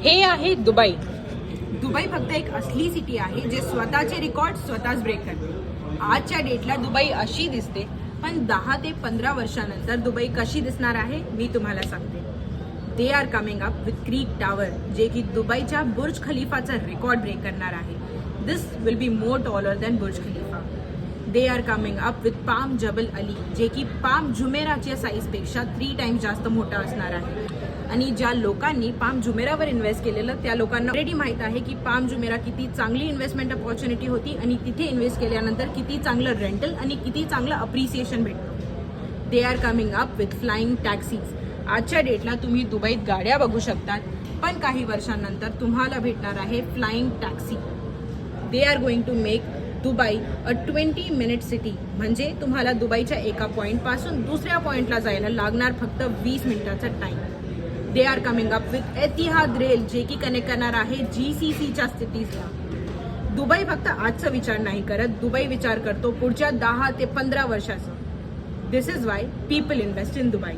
हे आहे Dubai. Dubai फक्त एक असली सिटी आहे जे स्वतःचे रेकॉर्ड स्वतःच ब्रेक करते. आजच्या डेटला दुबई अशी दिसते, पण 10 ते 15 वर्षानंतर दुबई कशी दिसणार आहे मी तुम्हाला सांगते. They are coming up with creek tower, जे की दुबईच्या बुर्ज खलिफाचा रेकॉर्ड ब्रेक करणार आहे. This will be more taller than Burj Khalifa. They are coming up with Palm Jabal Ali, जे की पाम जुमेराच्या साईजपेक्षा 3 टाइम्स जास्त मोठा असणार आहे. आणि ज्या लोकांनी पाम जुमेरावर इन्व्हेस्ट केलेलं त्या लोकांना ऑलरेडी माहीत आहे की पाम जुमेरा किती चांगली इन्व्हेस्टमेंट अपॉर्च्युनिटी होती आणि तिथे इन्व्हेस्ट केल्यानंतर किती चांगलं रेंटल आणि किती चांगलं अप्रिसिएशन भेटतं. दे are coming up with flying taxis. आजच्या डेटला तुम्ही दुबईत गाड्या बघू शकतात, पण काही वर्षांनंतर तुम्हाला भेटणार आहे flying taxi. They are going to make Dubai a 20 minute city, म्हणजे तुम्हाला दुबईच्या एका पॉईंटपासून दुसऱ्या पॉईंटला जायला लागणार फक्त 20 मिनिटाचा time. They are coming up with Etihad rail, जे की कनेक्ट करणार आहे GCCच्या सिटीजला. दुबई फक्त आजचा विचार नाही करत, दुबई विचार करतो पुढच्या 10 ते 15 वर्षाचा. This is why people invest in Dubai.